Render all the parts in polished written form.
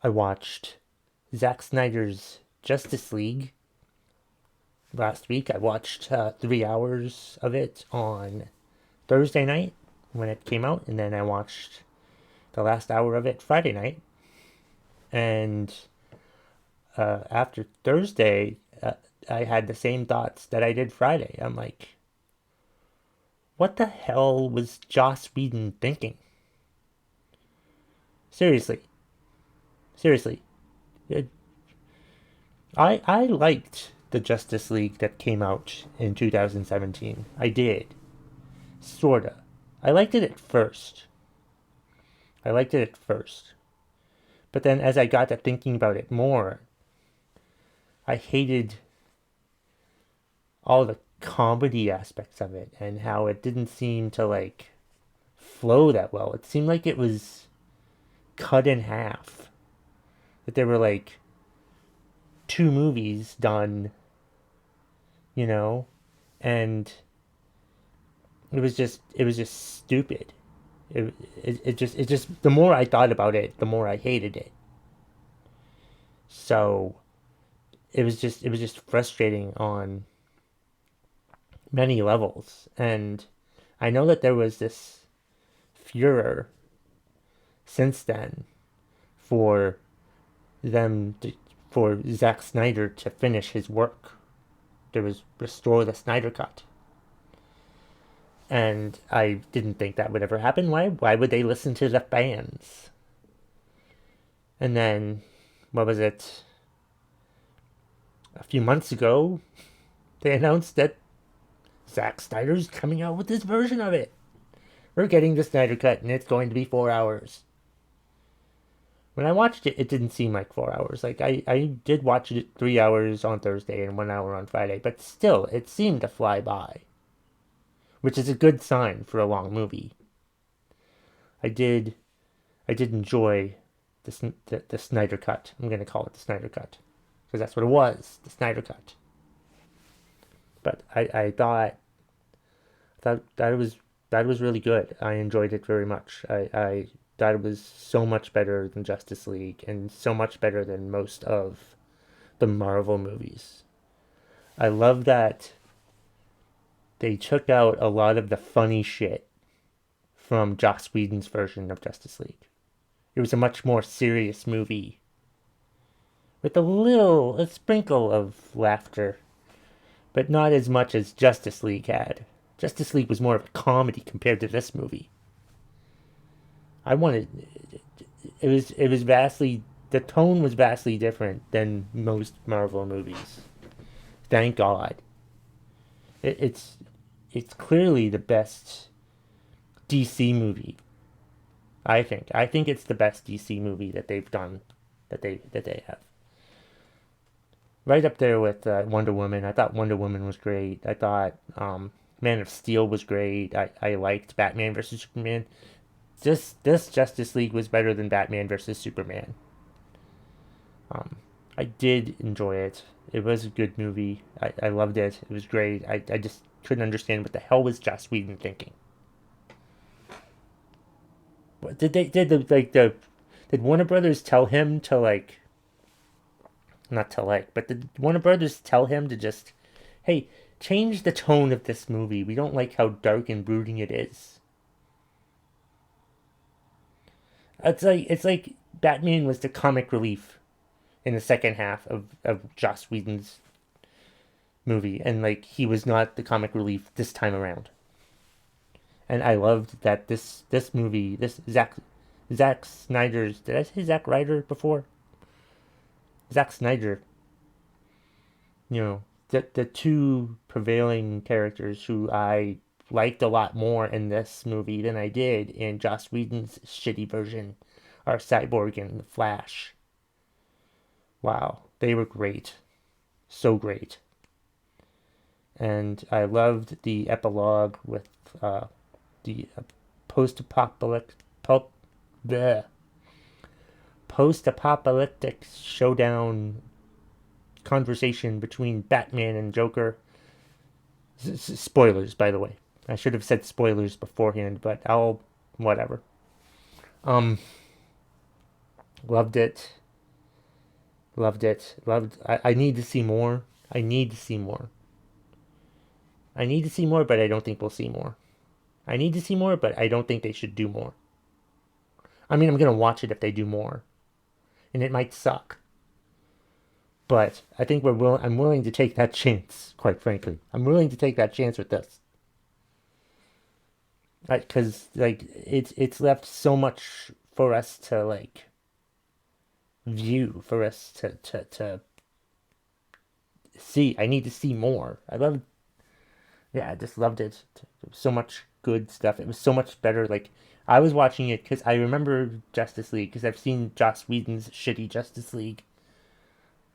I watched Zack Snyder's Justice League last week. I watched 3 hours of it on Thursday night when it came out, and then I watched the last hour of it Friday night. And after Thursday, I had the same thoughts that I did Friday. I'm like, what the hell was Joss Whedon thinking? Seriously. Seriously. I liked the Justice League that came out in 2017. I did. Sorta. I liked it at first. I liked it at first. But then as I got to thinking about it more, I hated all the comedy aspects of it and how it didn't seem to like flow that well. It seemed like it was cut in half. That there were like two movies done, you know, and it was just stupid. It just the more I thought about it, the more I hated it. So it was just frustrating on many levels. And I know that there was this furor since then for them to, for Zack Snyder to finish his work. There was restore the Snyder Cut. And I didn't think that would ever happen. Why would they listen to the fans? And then, what was it? A few months ago, they announced that Zack Snyder's coming out with this version of it. We're getting the Snyder Cut, and it's going to be 4 hours. When I watched it, it didn't seem like 4 hours. Like, I did watch it 3 hours on Thursday and 1 hour on Friday, but still, it seemed to fly by. Which is a good sign for a long movie. I did enjoy the Snyder Cut. I'm going to call it the Snyder Cut. Because that's what it was, the Snyder Cut. But I thought that was really good. I enjoyed it very much. I thought it was so much better than Justice League and so much better than most of the Marvel movies. I love that they took out a lot of the funny shit from Joss Whedon's version of Justice League. It was a much more serious movie with a sprinkle of laughter, but not as much as Justice League had. Justice League was more of a comedy compared to this movie. It was vastly, the tone was vastly different than most Marvel movies. Thank God. It's clearly the best DC movie. I think it's the best DC movie that they've done, that they have. Right up there with Wonder Woman. I thought Wonder Woman was great. I thought Man of Steel was great. I liked Batman versus Superman. This Justice League was better than Batman versus Superman. I did enjoy it. It was a good movie. I loved it. It was great. I just couldn't understand what the hell was Joss Whedon thinking. What did Warner Brothers tell him to like, not to like, but did Warner Brothers tell him to just, hey, change the tone of this movie. We don't like how dark and brooding it is. It's like Batman was the comic relief in the second half of Joss Whedon's movie, and like he was not the comic relief this time around. And I loved that this movie, this Zack Snyder's, did I say Zack Ryder before? Zack Snyder, you know, the two prevailing characters who I liked a lot more in this movie than I did in Joss Whedon's shitty version are Cyborg and the Flash. Wow, they were great. So great. And I loved the epilogue with the post-apocalyptic showdown conversation between Batman and Joker. Spoilers, by the way. I should have said spoilers beforehand, but I'll whatever. Um, Loved it. Loved it. I need to see more. I need to see more. I need to see more, but I don't think we'll see more. I need to see more, but I don't think they should do more. I mean, I'm going to watch it if they do more. And it might suck. But I think I'm willing to take that chance, quite frankly. I'm willing to take that chance with this. Because, it's left so much for us to, view, for us to see. I need to see more. I just loved it. So much good stuff. It was so much better. I was watching it because I remember Justice League, because I've seen Joss Whedon's shitty Justice League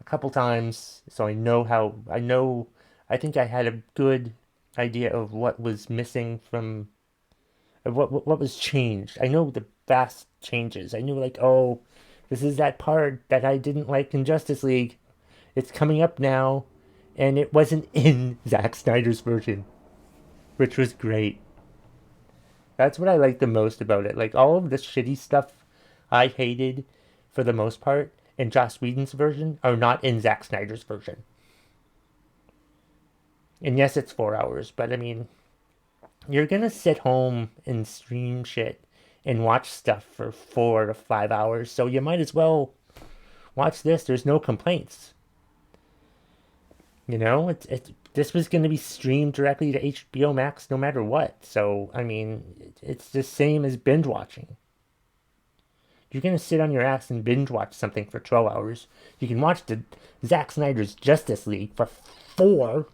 a couple times, so I think I had a good idea of what was missing from, what was changed. I know the vast changes. I knew, oh, this is that part that I didn't like in Justice League. It's coming up now, and it wasn't in Zack Snyder's version, which was great. That's what I like the most about it. All of the shitty stuff I hated, for the most part, in Joss Whedon's version are not in Zack Snyder's version. And yes, it's 4 hours, but I mean, you're gonna sit home and stream shit and watch stuff for 4 to 5 hours, so you might as well watch this. There's no complaints. This was going to be streamed directly to HBO Max no matter what. So, I mean, it's the same as binge watching. You're going to sit on your ass and binge watch something for 12 hours. You can watch the Zack Snyder's Justice League for 4.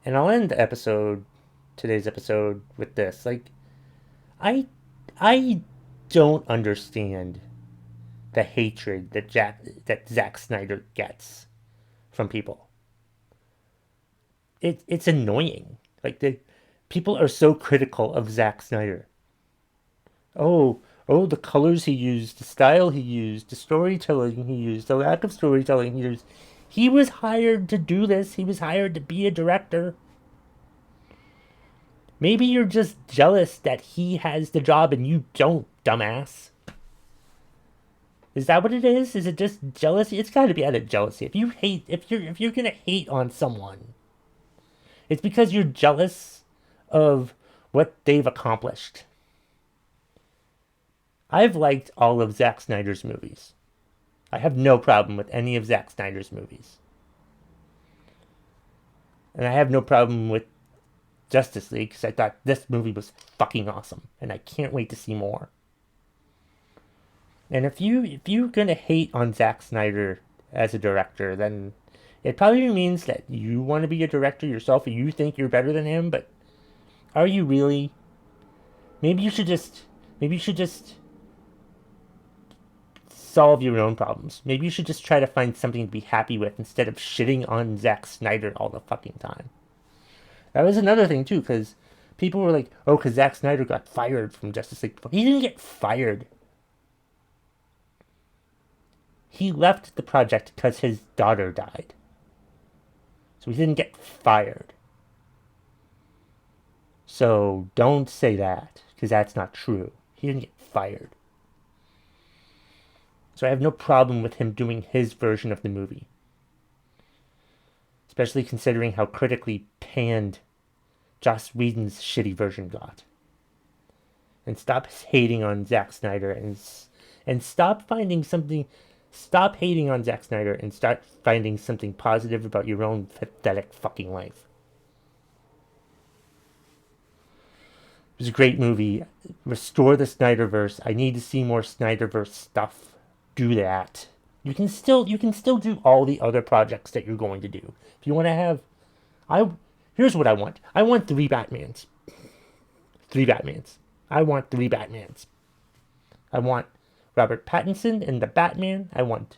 And I'll end today's episode with this. I don't understand the hatred that Zack Snyder gets from people. It's annoying. The people are so critical of Zack Snyder. Oh, the colors he used, the style he used, the storytelling he used, the lack of storytelling he used. He was hired to do this. He was hired to be a director. Maybe you're just jealous that he has the job and you don't, dumbass. Is that what it is? Is it just jealousy? It's got to be out of jealousy. If you're gonna hate on someone, it's because you're jealous of what they've accomplished. I've liked all of Zack Snyder's movies. I have no problem with any of Zack Snyder's movies. And I have no problem with Justice League, because I thought this movie was fucking awesome. And I can't wait to see more. And if you're gonna hate on Zack Snyder as a director, then it probably means that you want to be a director yourself, and you think you're better than him. But are you really? Maybe you should just solve your own problems. Maybe you should just try to find something to be happy with instead of shitting on Zack Snyder all the fucking time. That was another thing too, because people were like, "Oh, because Zack Snyder got fired from Justice League." He didn't get fired. He left the project because his daughter died. So he didn't get fired. So don't say that, because that's not true. He didn't get fired. So I have no problem with him doing his version of the movie. Especially considering how critically panned Joss Whedon's shitty version got. And stop hating on Zack Snyder and stop hating on Zack Snyder and start finding something positive about your own pathetic fucking life. It was a great movie. Restore the Snyderverse. I need to see more Snyderverse stuff. Do that. You can still do all the other projects that you're going to do. If you want to have, here's what I want. I want 3 Batmans. 3 Batmans. I want 3 Batmans. I want Robert Pattinson in the Batman. I want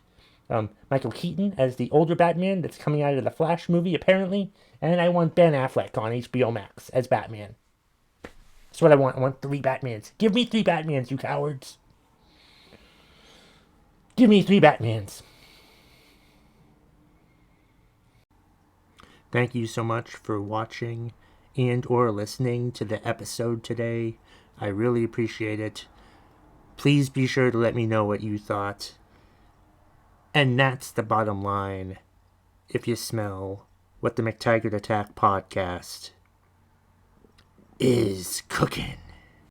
Michael Keaton as the older Batman that's coming out of the Flash movie, apparently. And I want Ben Affleck on HBO Max as Batman. That's what I want. I want 3 Batmans. Give me 3 Batmans, you cowards. Give me 3 Batmans. Thank you so much for watching and or listening to the episode today. I really appreciate it. Please be sure to let me know what you thought. And that's the bottom line, if you smell what the McTaggart Attack Podcast is cooking.